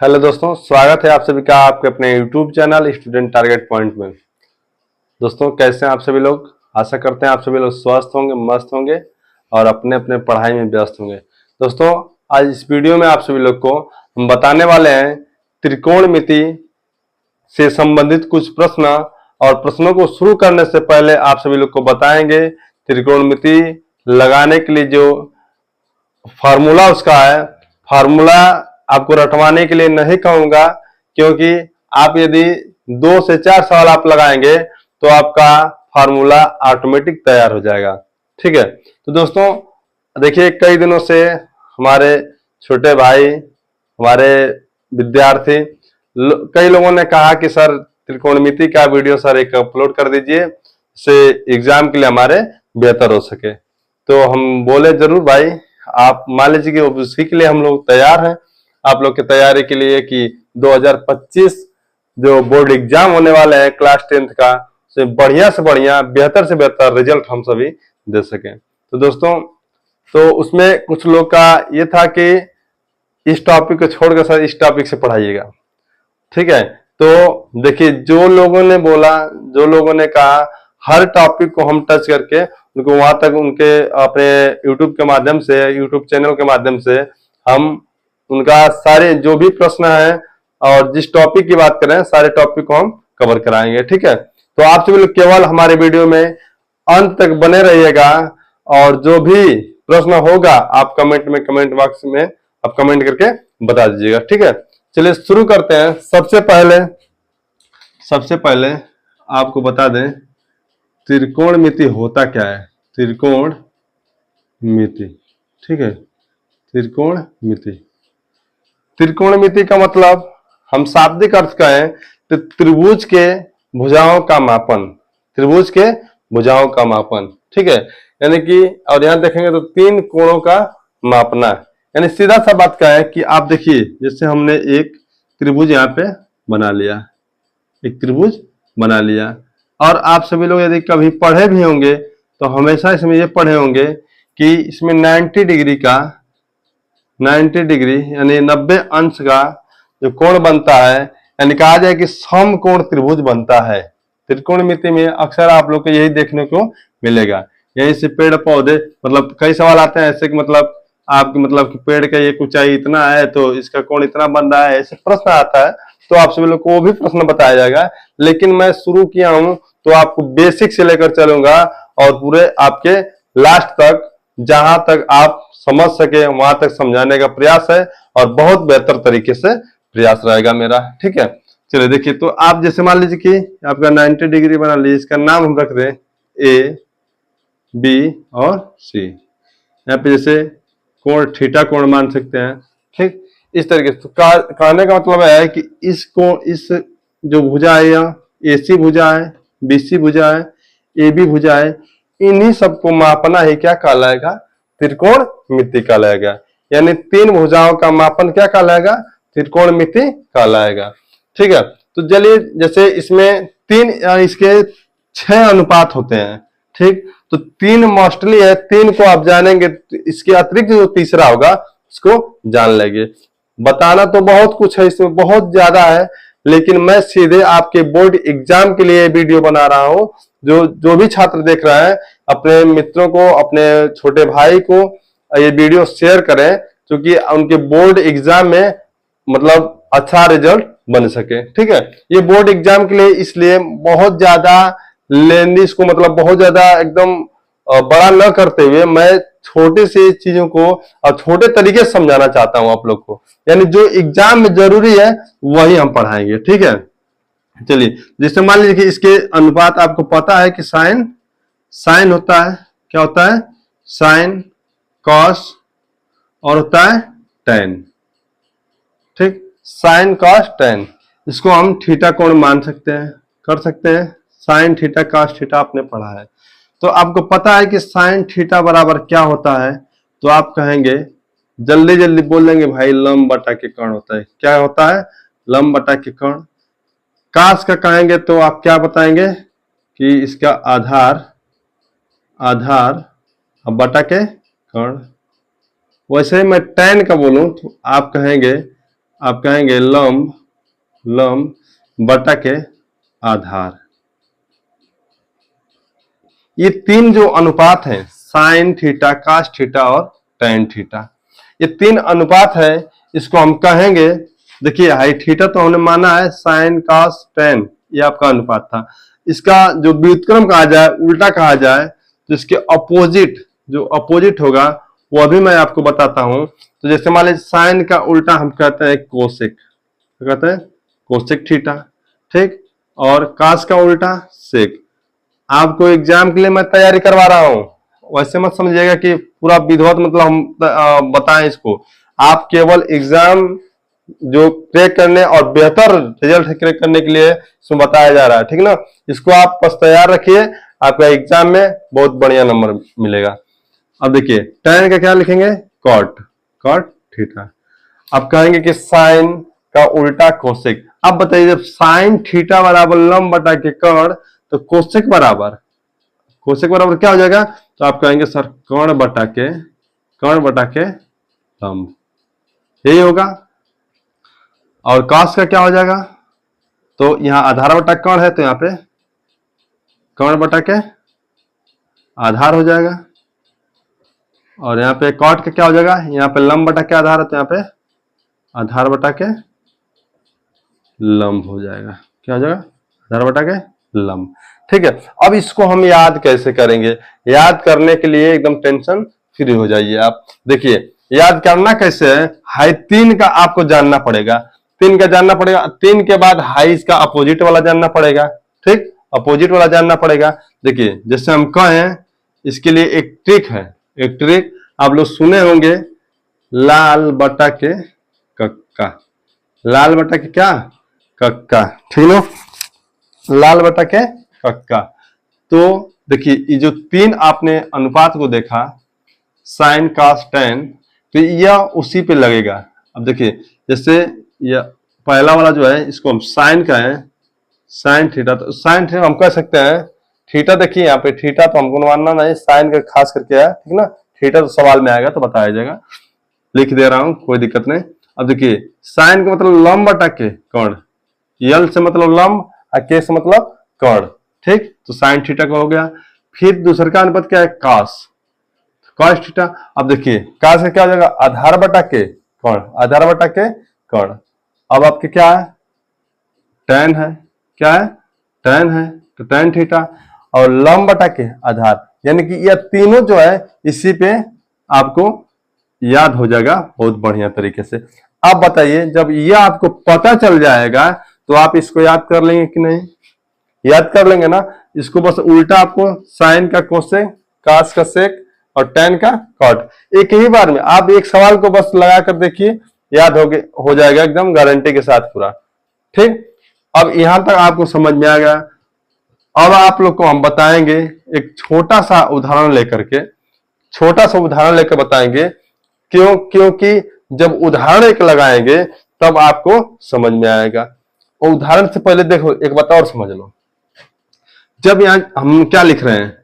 Hello दोस्तों, स्वागत है आप सभी का आपके अपने YouTube channel student target point में। दोस्तों, कैसे हैं आप सभी लोग? आशा करते हैं आप सभी लोग स्वस्थ होंगे, मस्त होंगे और अपने अपने पढ़ाई में व्यस्त होंगे। दोस्तों, आज इस वीडियो में आप सभी लोग को हम बताने वाले हैं त्रिकोणमिति से संबंधित कुछ प्रश्न, और प्रश्नों को शुरू करने से पहले आप सभी लोग को बताएंगे त्रिकोणमिति लगाने के लिए जो फार्मूला उसका है। फार्मूला आपको रटवाने के लिए नहीं कहूंगा, क्योंकि आप यदि 2 से 4 सवाल आप लगाएंगे तो आपका फार्मूला ऑटोमेटिक तैयार हो जाएगा। ठीक है, तो दोस्तों देखिए, कई दिनों से हमारे छोटे भाई, हमारे विद्यार्थी कई लोगों ने कहा कि सर त्रिकोणमिति का वीडियो सर एक अपलोड कर दीजिए, से एग्जाम के लिए हमारे बेहतर हो सके। तो हम बोले जरूर भाई, आप मान लीजिए कि उसी के लिए हम लोग तैयार हैं, आप लोग की तैयारी के लिए कि 2025 जो बोर्ड एग्जाम होने वाले हैं क्लास 10th का, से बढ़िया बेहतर से बेहतर रिजल्ट हम सभी दे सकें। तो दोस्तों, तो उसमें कुछ लोग का ये था कि इस टॉपिक को छोड़कर सर इस टॉपिक से पढ़ाइएगा। ठीक है, तो देखिए, जो लोगों ने बोला, जो लोगों ने कहा, हर टॉपिक को हम टच करके उनको वहां तक उनके अपने यूट्यूब के माध्यम से, यूट्यूब चैनल के माध्यम से हम उनका सारे जो भी प्रश्न है और जिस टॉपिक की बात करें सारे टॉपिक को हम कवर कराएंगे। ठीक है, तो आप सभी लोग केवल हमारे वीडियो में अंत तक बने रहिएगा, और जो भी प्रश्न होगा आप कमेंट बॉक्स में आप कमेंट करके बता दीजिएगा। ठीक है, चलिए शुरू करते हैं। सबसे पहले आपको बता दें त्रिकोणमिति होता क्या है। त्रिकोणमिति, ठीक है, त्रिकोणमिति का मतलब हम शाब्दिक अर्थ कहें तो त्रिभुज के भुजाओं का मापन, त्रिभुज के भुजाओं का मापन। ठीक है, यानी कि और यहां देखेंगे तो 3 कोणों का मापना, यानी सीधा सा बात का है कि आप देखिए, जैसे हमने एक त्रिभुज यहाँ पे बना लिया, एक त्रिभुज बना लिया, और आप सभी लोग यदि कभी पढ़े भी होंगे तो हमेशा इसमें ये पढ़े होंगे कि इसमें 90 डिग्री का, 90 डिग्री यानी 90 अंश का जो कोण बनता है, यानी कहा जाए कि समकोण त्रिभुज बनता है। त्रिकोणमिति में अक्सर आप लोग को यही देखने को मिलेगा। यहीं से पेड़ पौधे, मतलब कई सवाल आते हैं ऐसे कि मतलब आपके मतलब कि पेड़ का ये ऊंचाई इतना है तो इसका कोण इतना बन रहा है, ऐसे प्रश्न आता है, तो आप सभी लोग को वो भी प्रश्न बताया जाएगा। लेकिन मैं शुरू किया हूं तो आपको बेसिक से लेकर चलूंगा और पूरे आपके लास्ट तक, जहां तक आप समझ सके वहां तक समझाने का प्रयास है, और बहुत बेहतर तरीके से प्रयास रहेगा मेरा। ठीक है, चलिए देखिए, तो आप जैसे मान लीजिए कि आपका 90 डिग्री बना लीजिए, इसका नाम हम रख दें ए, बी और सी। यहाँ पे जैसे कोण थीटा कोण मान सकते हैं। ठीक, इस तरीके से कहने का मतलब है कि इस कोण, इस जो भुजा है, या AC भुजा है, BC भुजा है, AB भुजा है, इन्हीं सबको मापना ही क्या कहलाएगा? त्रिकोणमिति कहलाएगा। यानी 3 भुजाओं का मापन क्या कहलाएगा? त्रिकोणमिति कहलाएगा। ठीक है, तो चलिए, जैसे इसमें 3 इसके 6 अनुपात होते हैं। ठीक, तो 3 मोस्टली है, 3 को आप जानेंगे, इसके अतिरिक्त जो तीसरा होगा उसको जान लेंगे। बताना तो बहुत कुछ है, इसमें बहुत ज्यादा है, लेकिन मैं सीधे आपके बोर्ड एग्जाम के लिए वीडियो बना रहा हूं। जो भी छात्र देख रहा है, अपने मित्रों को, अपने छोटे भाई को ये वीडियो शेयर करें, क्योंकि उनके बोर्ड एग्जाम में मतलब अच्छा रिजल्ट बन सके। ठीक है, ये बोर्ड एग्जाम के लिए इसलिए बहुत ज्यादा लेंदी, इसको मतलब बहुत ज्यादा एकदम बड़ा न करते हुए मैं छोटे से चीजों को और छोटे तरीके से समझाना चाहता हूं आप लोग को। यानी जो एग्जाम में जरूरी है वही हम पढ़ाएंगे। ठीक है, चलिए, जैसे मान लीजिए कि इसके अनुपात आपको पता है कि साइन होता है, क्या होता है? साइन, कॉस और होता है टेन। ठीक, साइन कॉस टेन, इसको हम थीटा कोण मान सकते हैं, कर सकते हैं। साइन थीटा कॉस थीटा आपने पढ़ा है, तो आपको पता है कि साइन थीटा बराबर क्या होता है। तो आप कहेंगे, जल्दी जल्दी बोल देंगे भाई, लंब बटा के कर्ण होता है। क्या होता है? लंब बटा के कर्ण। काश का कहेंगे तो आप क्या बताएंगे कि इसका आधार अब बटा के कर्ण। वैसे ही मैं टेन का बोलूं तो आप कहेंगे आप कहेंगे लंब, लंब बटा के आधार। ये तीन जो अनुपात है, साइन थीटा, कास थीटा और टेन थीटा, ये तीन अनुपात है, इसको हम कहेंगे, देखिए हाई थीटा तो हमने माना है साइन कास टेन, ये आपका अनुपात था। इसका जो व्युत्क्रम कहा जाए, उल्टा कहा जाए, तो इसके अपोजिट, जो अपोजिट होगा वो अभी मैं आपको बताता हूं। तो जैसे मान लीजिए साइन का उल्टा हम कहते हैं कोसेक, कहते हैं कोसेक थीटा, ठीक। और कास का उल्टा सेक। आपको एग्जाम के लिए मैं तैयारी करवा रहा हूं, वैसे मत समझिएगा कि पूरा विधिवत मतलब हम बताएं इसको। आप केवल एग्जाम जो क्रैक करने और बेहतर रिजल्ट क्रैक करने के लिए इसमें बताया जा रहा है, ठीक ना। इसको आप बस तैयार रखिए, आपका एग्जाम में बहुत बढ़िया नंबर मिलेगा। अब देखिए tan का क्या लिखेंगे, कॉट, कॉट थीटा। अब कहेंगे कि साइन का उल्टा कोसेक। अब बताइए जब साइन थीटा बराबर लंब बटा के कर्ण, तो कोसेक बराबर, कोसेक बराबर क्या हो जाएगा, तो आप कहेंगे सर कर्ण बटा के, कर्ण बटा के लंब, यही होगा। और कास का क्या हो जाएगा, तो यहां आधार बटा कर्ण है, तो यहां पे कर्ण बटा के आधार हो जाएगा। और यहाँ पे कॉट का क्या हो जाएगा, यहाँ पे लंब बटा के आधार है, तो यहाँ पे आधार बटा के लंब हो जाएगा। क्या हो जाएगा, आधार बटा के लंब, ठीक है। अब इसको हम याद कैसे करेंगे, याद करने के लिए एकदम टेंशन फ्री हो जाइए आप। देखिए याद करना कैसे है, हाई तीन का आपको जानना पड़ेगा, तीन का जानना पड़ेगा, तीन के बाद हाई का अपोजिट वाला जानना पड़ेगा, ठीक, अपोजिट वाला जानना पड़ेगा। देखिए जैसे हम कहें, इसके लिए एक ट्रिक है, एक ट्रिक आप लोग सुने होंगे, लाल बटा के कक्का, लाल बटा के क्या, कक्का, ठीक है, लाल बटा के कक्का। तो देखिए ये जो तीन आपने अनुपात को देखा, साइन कास टेन, तो यह उसी पे लगेगा। अब देखिए जैसे यह पहला वाला जो है, इसको हम साइन कहें, साइन थीटा, तो साइन थीटा हम कह सकते हैं, थीटा देखिए यहाँ पे थीटा तो हमको मानना नहीं, साइन का खास करके है, ठीक ना। थीटा तो सवाल में आएगा तो बताया जाएगा, लिख दे रहा हूं, कोई दिक्कत नहीं। अब देखिए साइन का मतलब लंब बटा के कर्ण, यल से मतलब लंब और के से मतलब कर्ण, ठीक। तो साइन थीटा का हो गया। फिर दूसरा का अनुपात क्या है, कास, कास थीटा। अब देखिए कास का क्या हो जाएगा, आधार बटा के कर्ण, आधार बटा के कर्ण। अब आपके क्या है, टेन है, क्या है, टेन है, तो टेन थीटा। और लंब बटा के आधार, यानी कि यह तीनों जो है इसी पे आपको याद हो जाएगा बहुत बढ़िया तरीके से। अब बताइए जब यह आपको पता चल जाएगा तो आप इसको याद कर लेंगे कि नहीं, याद कर लेंगे ना। इसको बस उल्टा आपको साइन का कोसेक, कास का सेक और टेन का कॉट, एक ही बार में आप एक सवाल को बस लगा कर देखिए, याद हो जाएगा एकदम गारंटी के साथ पूरा, ठीक। अब यहां तक आपको समझ में आ गया। अब आप लोग को हम बताएंगे एक छोटा सा उदाहरण लेकर के, छोटा सा उदाहरण लेकर बताएंगे, क्योंकि जब उदाहरण एक लगाएंगे तब आपको समझ में आएगा। और उदाहरण से पहले देखो एक बात और समझ लो, जब यहां हम क्या लिख रहे हैं,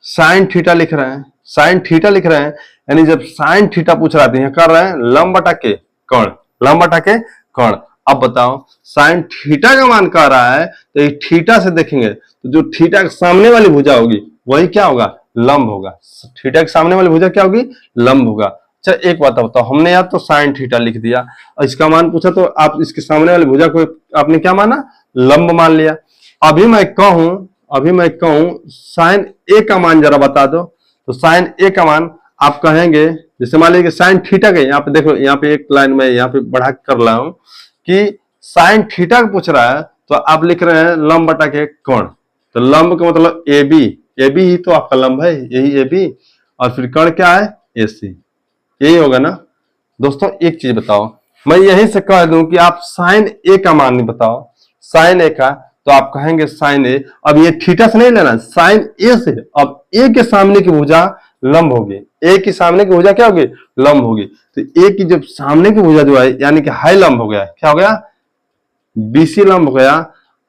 साइन थीटा लिख रहे हैं, साइन थीटा लिख रहे हैं, यानी जब साइन थीटा पूछ रहा है कर रहे हैं लंब बटा के कर्ण, लंब बटा के कर्ण। अब बताओ साइन थीटा का मान कह रहा है, तो ये थीटा से देखेंगे तो जो थीटा के सामने वाली भुजा होगी वही क्या होगा, लंब होगा। थीटा के सामने वाली भुजा क्या होगी, लंब होगा। अच्छा एक बात बताओ, हमने यहाँ तो साइन थीटा लिख दिया और इसका मान पूछा तो आप इसके सामने वाली भुजा को आपने क्या माना, लंब मान लिया। अभी मैं कहूं साइन ए का मान जरा बता दो, तो साइन ए का मान आप कहेंगे, जैसे मान लीजिए साइन थीटा के, यहाँ पे देखो, यहाँ पे एक लाइन में यहाँ पे बढ़ा कर रहा हूं कि साइन थीटा का पूछ रहा है, तो आप लिख रहे हैं लंब बटा के कर्ण। तो लंब का मतलब ए बी, ए बी ही तो आपका लंब है, यही ए बी। और फिर कर्ण क्या है, ए सी, यही होगा ना। दोस्तों एक चीज बताओ, मैं यहीं से कह दूं कि आप साइन ए का मान नहीं बताओ, साइन ए का, तो आप कहेंगे साइन ए। अब ये थीटा से नहीं लेना, साइन ए से। अब ए के सामने की भुजा लंब होगी, ए के सामने की भुजा क्या होगी, लंब होगी। तो ए की जब सामने की भुजा जो है यानी कि हाई लंब हो गया, क्या हो गया, बीसी लंब हो गया।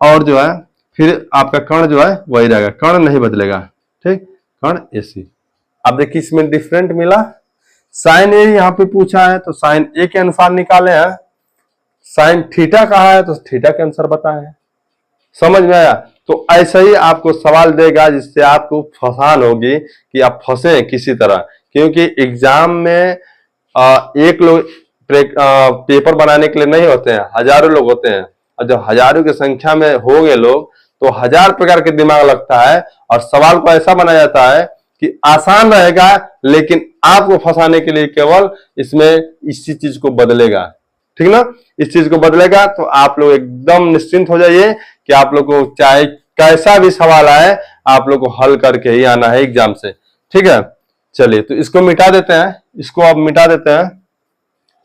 और जो है फिर आपका कर्ण जो है वही रहेगा, कर्ण नहीं बदलेगा, ठीक, कर्ण एसी। अब देखिए इसमें डिफरेंट मिला, साइन ए यहाँ पे पूछा है तो साइन ए के अनुसार निकाले हैं, साइन थीटा कहाँ है तो थीटा के आंसर बताए। समझ में आया? तो ऐसा ही आपको सवाल देगा जिससे आपको फंसान होगी कि आप फंसे किसी तरह, क्योंकि एग्जाम में एक लोग पेपर बनाने के लिए नहीं होते हैं, हजारों लोग होते हैं, और जब हजारों की संख्या में होंगे लोग तो हजार प्रकार के दिमाग लगता है और सवाल को ऐसा बनाया जाता है कि आसान रहेगा, लेकिन आपको फंसाने के लिए केवल इसमें इसी चीज को बदलेगा। ठीक ना? इस चीज को बदलेगा तो आप लोग एकदम निश्चिंत हो जाइए कि आप लोग को चाहे कैसा भी सवाल आए आप लोग को हल करके ही आना है एग्जाम से। ठीक है, चलिए तो इसको मिटा देते हैं, इसको अब मिटा देते हैं।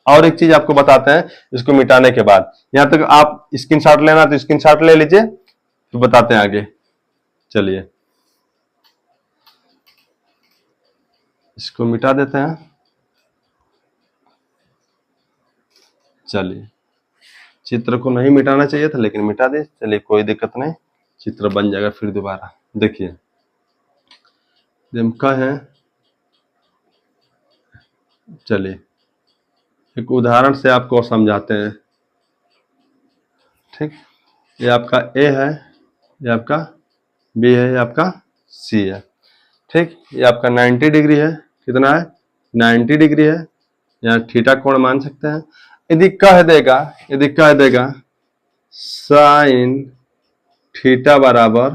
और एक चीज आपको बताते हैं इसको मिटाने के बाद, यहां तक आप स्क्रीनशॉट लेना तो स्क्रीनशॉट ले लीजिए, तो बताते हैं आगे। चलिए इसको मिटा देते हैं। चलिए, चित्र को नहीं मिटाना चाहिए था लेकिन मिटा दे, चलिए कोई दिक्कत नहीं, चित्र बन जाएगा फिर दोबारा। देखिए का है, चलिए एक उदाहरण से आपको समझाते हैं। ठीक, ये आपका ए है, ये आपका बी है, ये आपका सी है। ठीक, ये आपका 90 डिग्री है, कितना है 90 डिग्री है, यहाँ थीटा कोण मान सकते हैं। यदि कह देगा साइन थीटा बराबर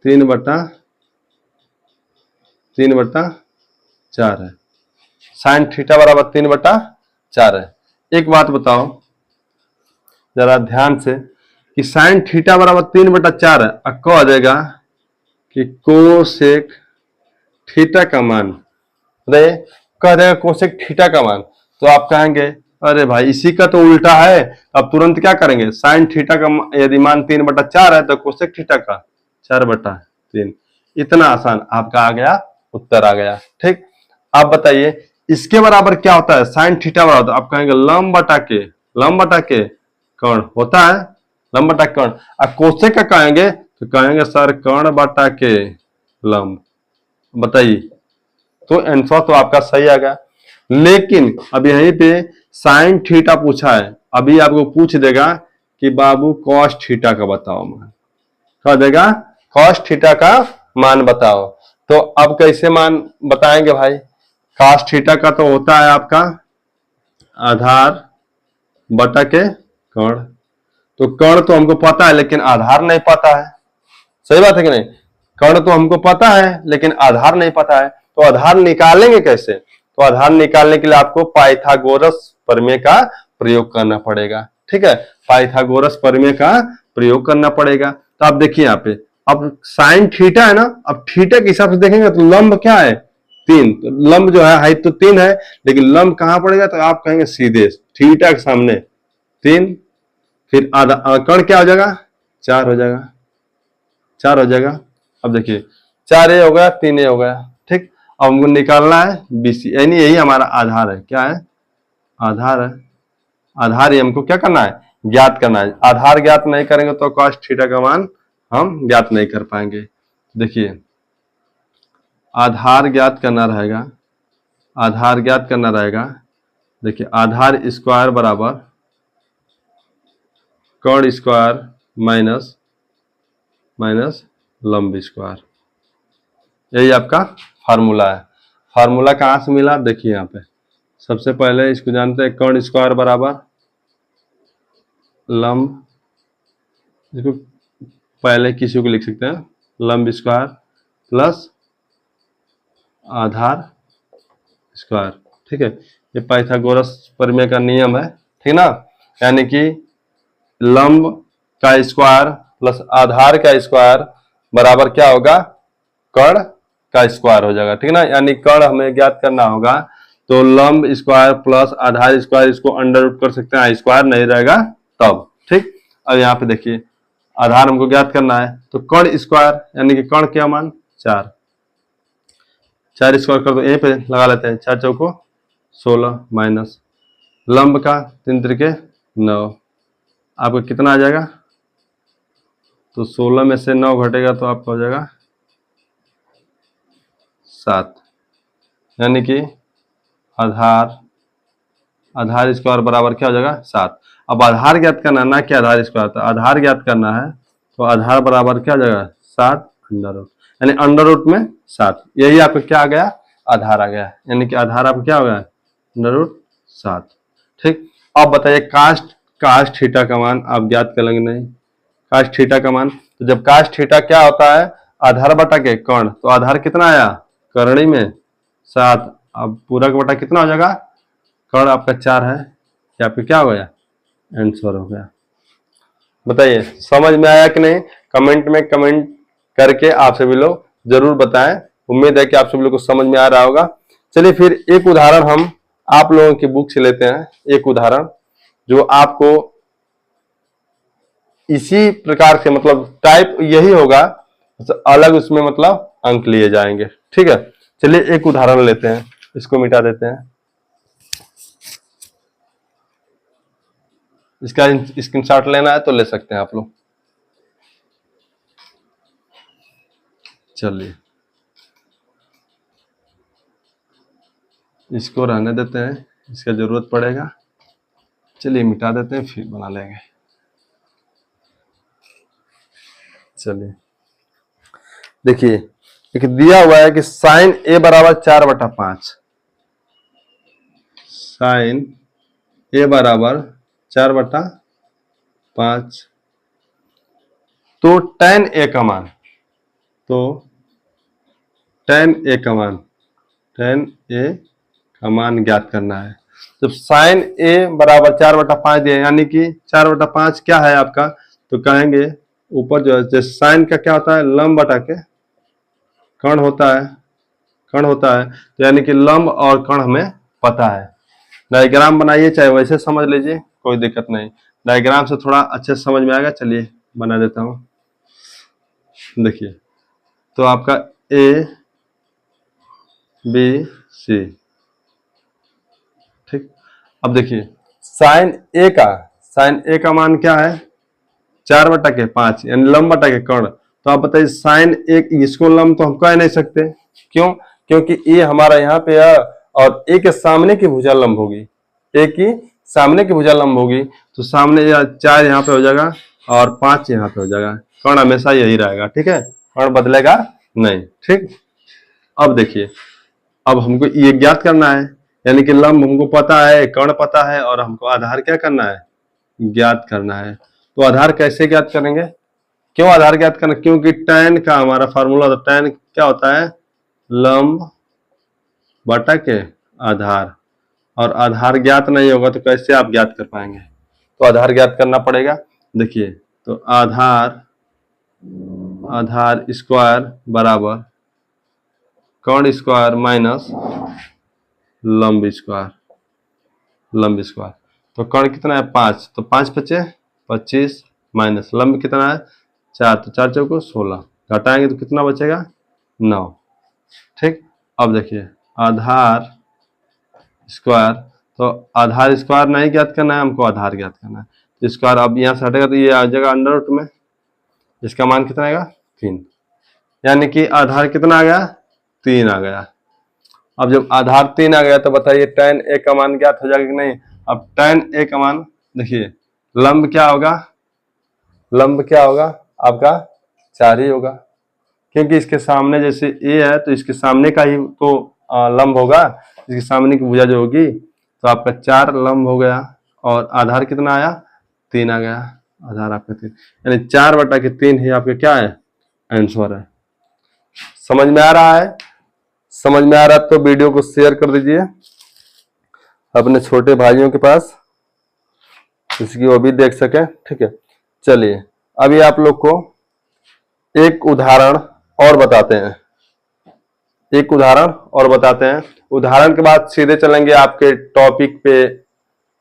3/4 है, साइन थीटा बराबर 3/4 है। एक बात बताओ जरा ध्यान से कि साइन थीटा बराबर 3/4 है, अब कह देगा कि कोसेक थीटा का मान, अरे कह देगा कोसेक थीटा का मान, तो आप कहेंगे अरे भाई इसी का तो उल्टा है, अब तुरंत क्या करेंगे, साइन थीटा का यदि मान 3/4 है तो कोसेक थीटा का 4/3। इतना आसान आपका आ गया, उत्तर आ गया। ठीक, आप बताइए इसके बराबर क्या होता है, साइन थीटा बराबर, आप कहेंगे लंब बटा के कर्ण होता है, लंब बटा कर्ण। अब कोसेक का कहेंगे तो कहेंगे सर कर्ण बटा के लंब। बताइए, तो आंसर तो आपका सही आ गया। लेकिन अब यहीं पे साइन थीटा पूछा है, अभी आपको पूछ देगा कि बाबू कॉस थीटा का बताओ मान, कह देगा कॉस थीटा का मान बताओ। तो अब कैसे मान बताएंगे भाई, कॉस थीटा का तो होता है आपका आधार बटा के कर्ण, तो कर्ण तो हमको पता है लेकिन आधार नहीं पता है, सही बात है कि नहीं? कर्ण तो हमको पता है लेकिन आधार नहीं पता है, तो आधार निकालेंगे कैसे? तो आधार निकालने के लिए आपको पाइथागोरस प्रमेय का प्रयोग करना पड़ेगा। ठीक है, पाइथागोरस प्रमेय का प्रयोग करना पड़ेगा। तो आप देखिए यहाँ पे, अब साइन थीटा है ना, अब थीटा के हिसाब से देखेंगे तो लंब क्या है 3, तो लंब जो है हाइट तो 3 है, लेकिन लंब कहां पड़ेगा, तो आप कहेंगे सीधे थीटा के सामने 3, फिर आधा कर्ण क्या हो जाएगा 4 हो जाएगा, 4 हो जाएगा। अब देखिए 4 ए हो गया, 3 ए हो गया। ठीक, अब हमको निकालना है बीसी, यानी यही हमारा आधार है। क्या है? आधार है। आधार ही हमको क्या करना है, ज्ञात करना है। आधार ज्ञात नहीं करेंगे तो कॉस थीटा का मान हम ज्ञात नहीं कर पाएंगे। देखिए आधार ज्ञात करना रहेगा, आधार ज्ञात करना रहेगा। देखिए आधार स्क्वायर बराबर कर्ण स्क्वायर माइनस लंब स्क्वायर, यही आपका फार्मूला है। फार्मूला कहां से मिला, देखिए यहाँ पे सबसे पहले इसको जानते हैं, कर्ण स्क्वायर बराबर लंब, इसको पहले किसी को लिख सकते हैं लंब स्क्वायर प्लस आधार स्क्वायर। ठीक है, ये पाइथागोरस प्रमेय का नियम है। ठीक ना, यानी कि लंब का स्क्वायर प्लस आधार का स्क्वायर बराबर क्या होगा, कर्ण का स्क्वायर हो जाएगा। ठीक ना, यानी कर्ण हमें ज्ञात करना होगा तो लंब स्क्वायर प्लस आधार स्क्वायर, इसको अंडर रूट कर सकते हैं, स्क्वायर नहीं रहेगा तब। ठीक, अब यहाँ पे देखिए आधार हमको ज्ञात करना है तो कर्ण स्क्वायर, यानी कि कर्ण क्या मान 4, 4 स्क्वायर कर दो यहीं पे लगा लेते हैं, 4 चौको 16 माइनस लंब का 3 त्रिके 9, आपका कितना आ जाएगा, तो 16 में से 9 घटेगा तो आपका हो जाएगा 7, यानी कि आधार स्क्वायर बराबर क्या हो जाएगा 7। अब आधार ज्ञात करना ना कि आधार स्क्वायर, तो आधार ज्ञात करना है तो आधार बराबर क्या हो जाएगा 7 अंडर रूट, यानी अंडर रूट में 7, यही आपका क्या आ गया आधार आ गया, यानी कि आधार आपका क्या हो गया अंडर रूट 7। ठीक, अब बताइए कास्ट थीटा का मान आप ज्ञात कर लेंगे नहीं, कास्ट थीटा का मान, तो जब कास्ट थीटा क्या होता है आधार बटा के कर्ण, तो आधार कितना आया करणी में 7, अब पूरा का बटा कितना हो जाएगा कर्ण आपका 4 है, यहाँ पे क्या हो गया आंसर हो गया। बताइए समझ में आया कि नहीं, कमेंट में कमेंट करके आप सभी लोग जरूर बताएं, उम्मीद है कि आप सभी लोग को समझ में आ रहा होगा। चलिए फिर एक उदाहरण हम आप लोगों की बुक से लेते हैं, एक उदाहरण जो आपको इसी प्रकार से मतलब टाइप यही होगा, अलग उसमें मतलब अंक लिए जाएंगे। ठीक है, चलिए एक उदाहरण लेते हैं, इसको मिटा देते हैं, इसका स्क्रीनशॉट लेना है तो ले सकते हैं आप लोग। चलिए इसको रहने देते हैं, इसका जरूरत पड़ेगा, चलिए मिटा देते हैं फिर बना लेंगे। चलिए देखिए एक दिया हुआ है कि साइन ए बराबर 4/5, साइन ए बराबर 4/5, तो tan ए का मान, तो tan ए का मान, tan ए का मान ज्ञात करना है। जब साइन ए बराबर 4/5 दिया, यानी कि 4/5 क्या है आपका, तो कहेंगे ऊपर जो है साइन का क्या होता है लंब बटा के कर्ण होता है, कर्ण होता है, तो यानी कि लंब और कर्ण हमें पता है। डायग्राम बनाइए चाहे वैसे समझ लीजिए, कोई दिक्कत नहीं, डायग्राम से थोड़ा अच्छे से समझ में आएगा। चलिए बना देता हूं, देखिए तो आपका ए बी सी, ठीक। अब देखिए साइन ए का मान क्या है 4/5, यानी लंब बटा के कर्ण, तो आप बताइए साइन ए इसको लंब तो हम कह नहीं सकते, क्यों, क्योंकि ए हमारा यहाँ पे है और ए के सामने की भुजा लंब होगी, ए की सामने की भुजा लंब होगी, तो सामने 4 यहाँ पे हो जाएगा और 5 यहाँ पे हो जाएगा, कर्ण हमेशा यही रहेगा। ठीक है, कर्ण बदलेगा नहीं। ठीक, अब देखिए अब हमको ये ज्ञात करना है, यानी कि लंब हमको पता है, कर्ण पता है, और हमको आधार क्या करना है ज्ञात करना है। तो आधार कैसे ज्ञात करेंगे, क्यों आधार ज्ञात करना, क्योंकि tan का हमारा फार्मूला था, tan क्या होता है लंब बटा के आधार, और आधार ज्ञात नहीं होगा तो कैसे आप ज्ञात कर पाएंगे, तो आधार ज्ञात करना पड़ेगा। देखिए तो आधार स्क्वायर बराबर कर्ण स्क्वायर माइनस लंब स्क्वायर, तो कर्ण कितना है 5, तो 5 बचे 25 माइनस लंब कितना है 4, तो 4 चौको 16, घटाएंगे तो कितना बचेगा 9। ठीक, अब देखिए आधार स्क्वायर, तो आधार स्क्वायर नहीं ज्ञात करना है हमको, आधार ज्ञात करना है, तो स्क्वायर अब यहाँ से हटेगा तो ये आ जाएगा अंडर रूट में, इसका मान कितना आएगा 3, यानी कि आधार कितना आ गया 3 आ गया। अब जब आधार 3 आ गया तो बताइए tan ए का मान ज्ञात हो जाएगा कि नहीं। अब tan ए का मान देखिए लंब क्या होगा, लंब क्या होगा आपका 4 ही होगा, क्योंकि इसके सामने जैसे ए है तो इसके सामने का ही तो लंब होगा, इसके सामने की भुजा जो होगी, तो आपका 4 लंब हो गया, और आधार कितना आया 3 आ गया, आधार आपका 3, यानी 4/3 ही आपका क्या है आंसर है। समझ में आ रहा है, समझ में आ रहा है तो वीडियो को शेयर कर दीजिए अपने छोटे भाइयों के पास, जिसकी वो भी देख सके। ठीक है, चलिए अभी आप लोग को एक उदाहरण और बताते हैं, एक उदाहरण और बताते हैं, उदाहरण के बाद सीधे चलेंगे आपके टॉपिक पे,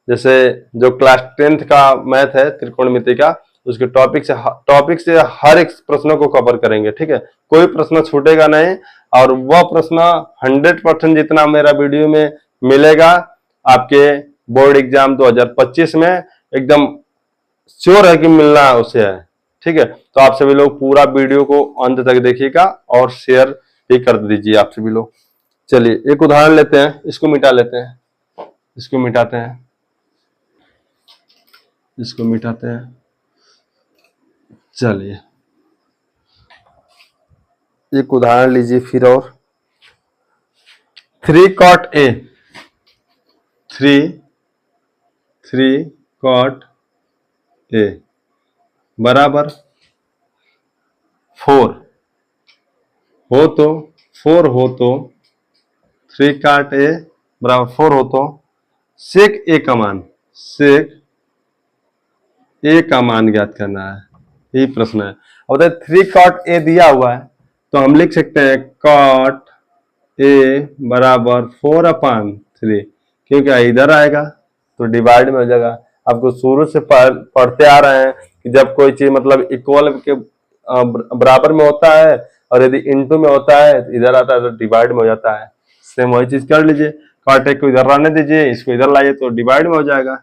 जैसे जो क्लास 10th का मैथ है त्रिकोणमिति का, उसके टॉपिक से हर एक प्रश्नों को कवर करेंगे। ठीक है, कोई प्रश्न छूटेगा नहीं, और वह प्रश्न 100% जितना मेरा वीडियो में मिलेगा आपके बोर्ड एग्जाम 2025 में एकदम श्योर है कि मिलना उसे है। ठीक है, तो आप सभी लोग पूरा वीडियो को अंत तक देखिएगा और शेयर भी कर दीजिए आप सभी लोग। चलिए एक उदाहरण लेते हैं, इसको मिटा लेते हैं, इसको मिटाते हैं। इसको मिटाते हैं। चलिए एक उदाहरण लीजिए फिर, और 3 cot A, 3 cot A बराबर 4 हो तो 3 cot A बराबर 4 हो तो sec A का मान, sec A का मान ज्ञात करना है, यही प्रश्न है। अब बताइए 3 cot A दिया हुआ है तो हम लिख सकते हैं cot A बराबर 4/3, क्योंकि इधर आएगा तो डिवाइड में हो जाएगा। आपको शुरू से पढ़ते आ रहे हैं कि जब कोई चीज मतलब इक्वल के बराबर में होता है और यदि इनटू में होता है इधर आता है तो डिवाइड में हो जाता है। सेम वही चीज कर लीजिए, cot A को इधर रहने दीजिए, इसको इधर लाइए तो डिवाइड में हो जाएगा।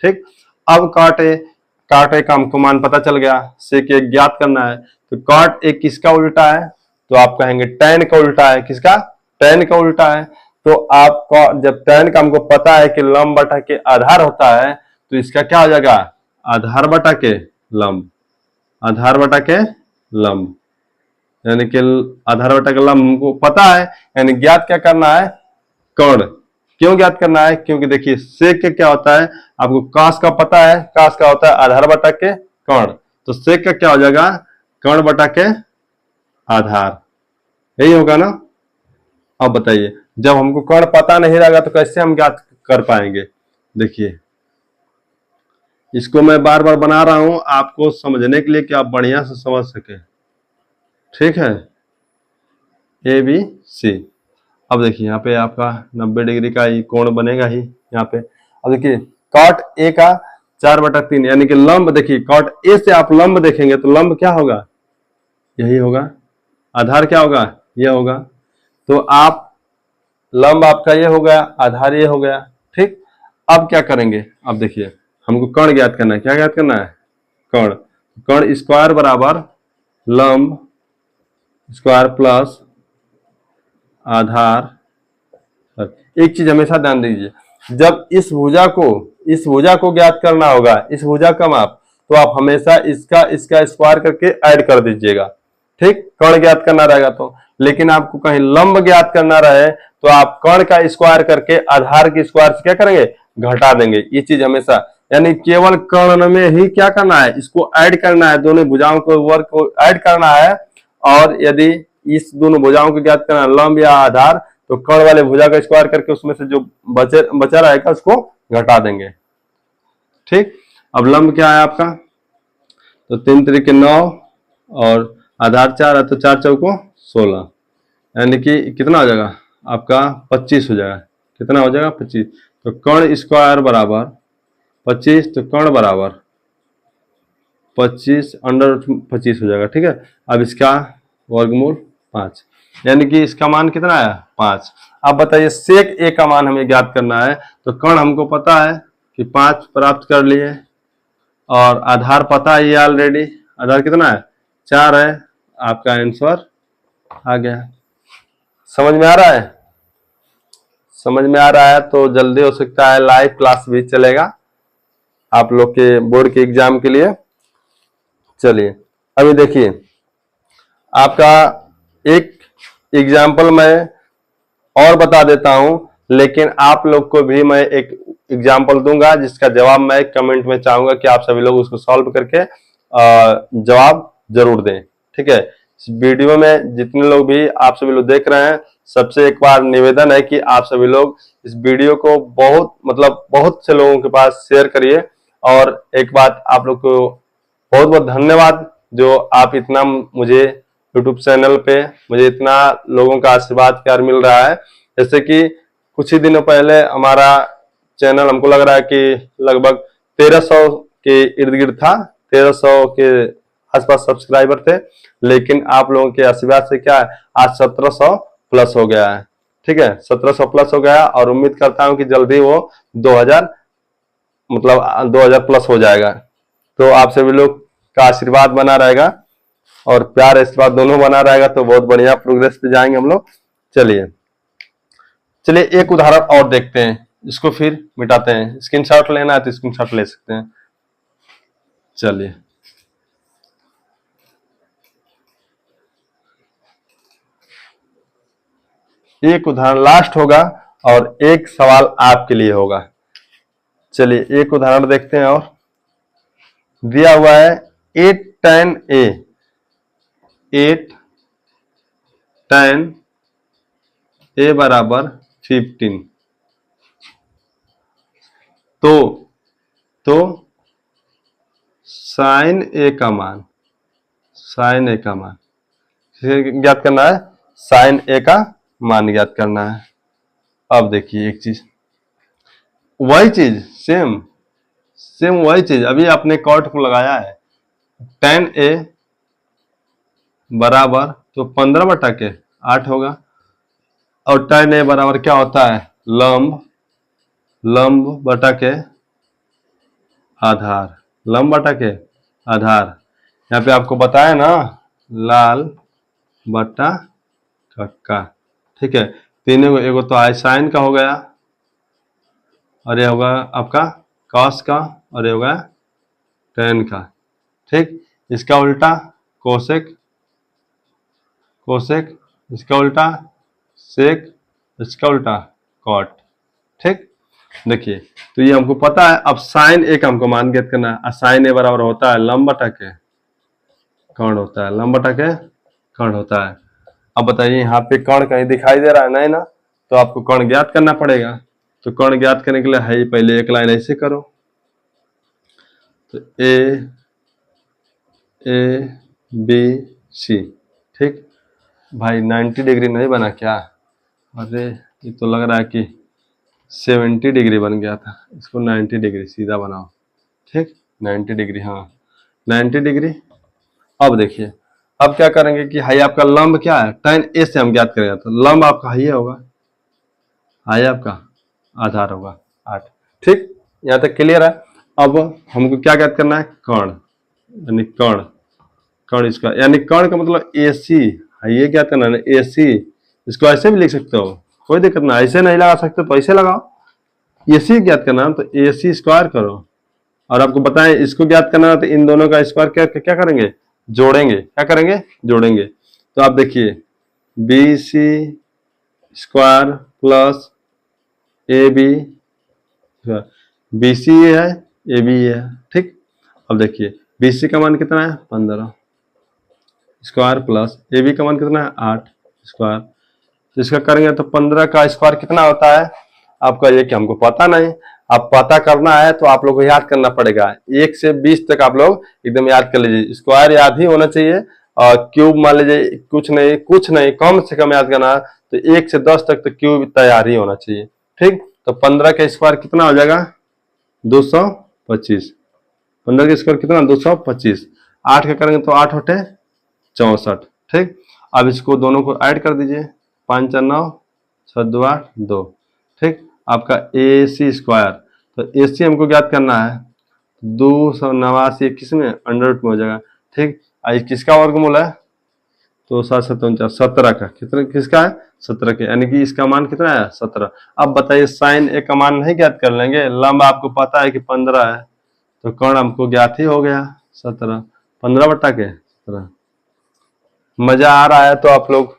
ठीक, अब cot A का हमको मान पता चल गया, sec A ज्ञात करना है तो cot A किसका उल्टा है, तो आप कहेंगे tan का उल्टा है। किसका? tan का उल्टा है। तो आपको जब tan का हमको पता है कि लंब बटा के आधार होता है तो इसका क्या हो जाएगा, आधार बटा के लंब, आधार बटा के लंब, यानी कि आधार बटा के लंब हमको पता है, यानी ज्ञात क्या करना है, कर्ण। क्यों ज्ञात करना है, क्योंकि देखिए सेक के क्या होता है, आपको काश का पता है, काश का होता है आधार बटा के कर्ण, तो सेक का क्या हो जाएगा, कर्ण बटा के आधार, यही होगा ना। अब बताइए जब हमको कर्ण पता नहीं रहेगा तो कैसे हम ज्ञात कर पाएंगे। देखिए इसको मैं बार बार बना रहा हूं आपको समझने के लिए कि आप बढ़िया से समझ सके। ठीक है, ए बी सी। अब देखिए यहाँ पे आपका 90 डिग्री का ही कोण बनेगा ही यहाँ पे। अब देखिए cot A का 4/3 यानी कि लंब, देखिए cot A से आप लंब देखेंगे तो लंब क्या होगा, यही होगा, आधार क्या होगा, यह होगा। तो आप लंब आपका ये हो गया, आधार ये हो गया। ठीक, अब क्या करेंगे, अब देखिए हमको कर्ण ज्ञात करना है। क्या ज्ञात करना है, कर्ण। कर्ण स्क्वायर बराबर लंब स्क्वायर प्लस आधार। एक चीज हमेशा ध्यान दीजिए, जब इस भुजा को ज्ञात करना होगा, इस भुजा का माप, तो आप हमेशा इसका स्क्वायर करके ऐड कर दीजिएगा। ठीक, कर्ण ज्ञात करना रहेगा तो। लेकिन आपको कहीं लंब ज्ञात करना रहे तो आप कर्ण का स्क्वायर करके आधार के स्क्वायर से क्या करेंगे, घटा देंगे। ये चीज हमेशा, यानी केवल कर्ण में ही क्या करना है, इसको ऐड करना है, दोनों भुजाओं को वर्ग को ऐड करना है। और यदि इस दोनों भुजाओं को ज्ञात करना लंब या आधार, तो कर्ण वाले भुजा का स्क्वायर करके उसमें से जो बचा रहेगा उसको घटा देंगे। ठीक, अब लंब क्या है आपका, तो 3 3 9 और आधार 4 है तो 4 चौको 16, यानी कि कितना हो जाएगा आपका 25 हो जाएगा। कितना हो जाएगा 25, तो कर्ण स्क्वायर बराबर 25, तो कर्ण बराबर 25 अंडर 25 हो जाएगा। ठीक है, अब इसका वर्गमूल 5, यानी कि इसका मान कितना है 5। अब बताइए सेक ए का मान हमें ज्ञात करना है, तो कर्ण हमको पता है कि 5 प्राप्त कर लिए, और आधार पता है ये ऑलरेडी, आधार कितना है 4 है, आपका आंसर आ गया। समझ में आ रहा है, समझ में आ रहा है तो जल्दी हो सकता है लाइव क्लास भी चलेगा आप लोग के बोर्ड के एग्जाम के लिए। चलिए अभी देखिए आपका एक एग्जाम्पल मैं और बता देता हूं, लेकिन आप लोग को भी मैं एक एग्जाम्पल दूंगा जिसका जवाब मैं कमेंट में चाहूंगा कि आप सभी लोग उसको सॉल्व करके जवाब जरूर दें। ठीक है, इस वीडियो में जितने लोग भी आप सभी लोग देख रहे हैं, सबसे एक बार निवेदन है कि आप सभी लोग इस वीडियो को बहुत से लोगों के पास शेयर करिए। और एक बात आप लोग को बहुत बहुत धन्यवाद जो आप इतना मुझे यूट्यूब चैनल पे मुझे इतना लोगों का आशीर्वाद प्यार मिल रहा है। जैसे कि कुछ ही दिनों पहले हमारा चैनल हमको लग रहा है कि लगभग 1300 के इर्द गिर्द था, 1300 के आसपास सब्सक्राइबर थे, लेकिन आप लोगों के आशीर्वाद से क्या है आज 1700 प्लस हो गया है। ठीक है, 1700 प्लस हो गया और उम्मीद करता हूं कि जल्दी वो 2000 प्लस हो जाएगा। तो आप सभी लोग का आशीर्वाद बना रहेगा और प्यार आशीर्वाद दोनों बना रहेगा तो बहुत बढ़िया प्रोग्रेस पे जाएंगे हम लोग। चलिए एक उदाहरण और देखते हैं, इसको फिर मिटाते हैं। स्क्रीनशॉट लेना है तो स्क्रीनशॉट ले सकते हैं। चलिए एक उदाहरण लास्ट होगा और एक सवाल आपके लिए होगा। चलिए एक उदाहरण देखते हैं। और दिया हुआ है 8 tan a, 8 tan a बराबर 15। तो साइन ए का मान, साइन ए का मान ज्ञात करना है, साइन ए का मान ज्ञात करना है। अब देखिए एक चीज, वही चीज सेम वही चीज अभी आपने कॉट को लगाया है। tan a बराबर तो 15/8 होगा, और tan a बराबर क्या होता है, लंब बटा के आधार, लंब बटा के आधार। यहाँ पे आपको बताया ना, लाल बटा कक्का, ठीक है। तीनों को, एगो तो साइन का हो गया, और ये होगा आपका कॉस का, और ये होगा टेन का, ठीक। इसका उल्टा कोसेक, इसका उल्टा सेक, इसका उल्टा कॉट, ठीक। देखिए तो ये हमको पता है। अब साइन ए का हमको मान ज्ञात करना है। साइन ए बराबर होता है लंब बटा के कर्ण होता है, लंब बटा के कर्ण होता है। अब बताइए यहाँ पे कर्ण कहीं दिखाई दे रहा है नहीं ना, तो आपको कर्ण ज्ञात करना पड़ेगा। तो कर्ण ज्ञात करने के लिए है पहले एक लाइन ऐसे करो, तो ए बी सी, ठीक। भाई 90 डिग्री नहीं बना क्या? अरे ये तो लग रहा है कि 70 डिग्री बन गया था, इसको 90 डिग्री सीधा बनाओ, ठीक। 90 डिग्री, हाँ 90 डिग्री। अब देखिए, अब क्या करेंगे कि हाई आपका लंब क्या है, tan ए से हम ज्ञात करेंगे, तो लंब आपका हाई होगा, हाई आपका आधार होगा 8, ठीक। यहाँ तक क्लियर है। अब हमको क्या ज्ञात करना है, कर्ण, यानी कर्ण इसका, यानी कर्ण का मतलब ए सी, ये ज्ञात करना है ए सी। इसको ऐसे भी लिख सकते हो, कोई दिक्कत ना, ऐसे नहीं लगा सकते तो ऐसे लगाओ। ए सी ज्ञात करना तो ए सी स्क्वायर करो, और आपको बताएं इसको ज्ञात करना है तो इन दोनों का स्क्वायर क्या करेंगे, जोड़ेंगे। क्या करेंगे, जोड़ेंगे। तो आप देखिए B C square plus A B C है, ए बी है, ठीक। अब देखिए बी सी का मान कितना है 15 स्क्वायर, प्लस ए बी का मान कितना है 8 स्क्वायर। तो इसका करेंगे तो 15 का स्क्वायर कितना होता है आपका, ये कि हमको पता नहीं। अब पता करना है तो आप लोग को याद करना पड़ेगा, 1 से 20 तक आप लोग एकदम याद कर लीजिए। स्क्वायर याद ही होना चाहिए, और क्यूब मान लीजिए कुछ नहीं कम से कम याद करना है, तो 1 से 10 तक तो क्यूब तैयार ही होना चाहिए, ठीक। तो 15 का स्क्वायर कितना हो जाएगा 225, 15 का स्क्वायर कितना 225, 8 का करेंगे तो 8 होते 64, ठीक। अब इसको दोनों को ऐड कर दीजिए, 5 4 9 6 2 8 2, ठीक। आपका ए सी स्क्वायर, तो ए सी हमको ज्ञात करना है 289 किसमें अंडर रूट में हो जाएगा, ठीक। किसका वर्गमूल है, तो 7 7 49 17 का, कितना किसका है 17 के, यानी कि इसका मान कितना है 17। अब बताइए साइन ए का मान नहीं ज्ञात कर लेंगे, लंब आपको पता है कि 15 है, तो कर्ण हमको ज्ञात ही हो गया 17, 15/17। मजा आ रहा है तो आप लोग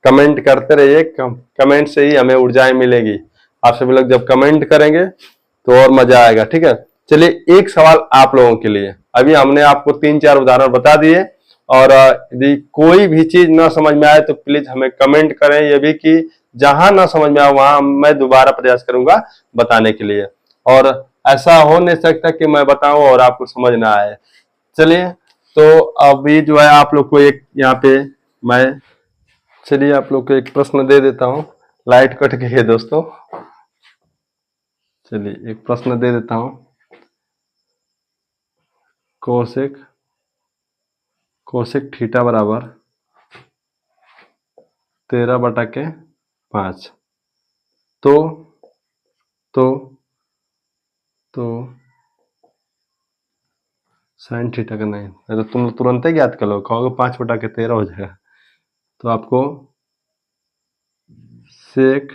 कमेंट करते रहिए, कमेंट से ही हमें ऊर्जाएं मिलेगी। आप सभी लोग जब कमेंट करेंगे तो और मजा आएगा, ठीक है। चलिए एक सवाल आप लोगों के लिए, अभी हमने आपको 3 4 उदाहरण बता दिए, और यदि कोई भी चीज ना समझ में आए तो प्लीज हमें कमेंट करें, ये भी कि जहां ना समझ में आए वहां मैं दोबारा प्रयास करूंगा बताने के लिए। और ऐसा हो नहीं सकता कि मैं बताऊं और आपको समझ ना आए। चलिए तो अभी जो है आप लोग को एक यहाँ पे मैं, चलिए आप लोग को एक प्रश्न दे देता हूँ। लाइट कट गई है दोस्तों, चलिए एक प्रश्न दे देता हूँ। कोसेक थीटा बराबर 13/5। तो तो तो साइन थीटा का नहीं, तो तुम तुरंत ही ज्ञात कर लो, कहोगे 5/13 हो जाएगा। तो आपको सेक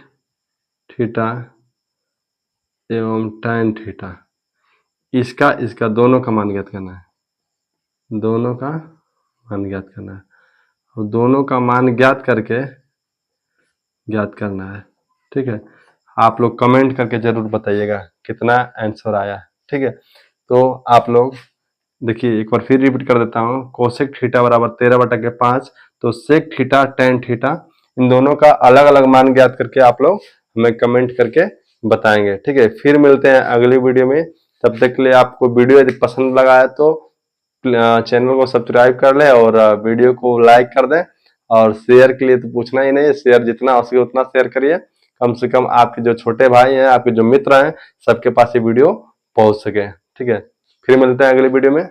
थीटा एवं tan थीटा, इसका दोनों का मान ज्ञात करना है। दोनों का मान ज्ञात करना है, और दोनों का मान ज्ञात करके ज्ञात करना है। ठीक है, आप लोग कमेंट करके जरूर बताइएगा कितना आंसर आया। ठीक है, तो आप लोग देखिए, एक बार फिर रिपीट कर देता हूँ। कोसेक थीटा बराबर 13/5, तो सेक थीटा टेन थीटा, इन दोनों का अलग अलग मान ज्ञात करके आप लोग हमें कमेंट करके बताएंगे। ठीक है, फिर मिलते हैं अगली वीडियो में। तब तक के लिए आपको वीडियो यदि पसंद लगा है तो चैनल को सब्सक्राइब कर लें और वीडियो को लाइक कर दें। और शेयर के लिए तो पूछना ही नहीं, शेयर जितना हो सके उतना शेयर करिए, कम से कम आपके जो छोटे भाई हैं, आपके जो मित्र हैं, सबके पास ये वीडियो पहुंच सके। ठीक है, फिर मिलते हैं अगली वीडियो में,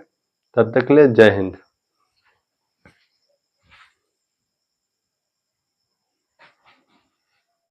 तब तक के लिए जय हिंद।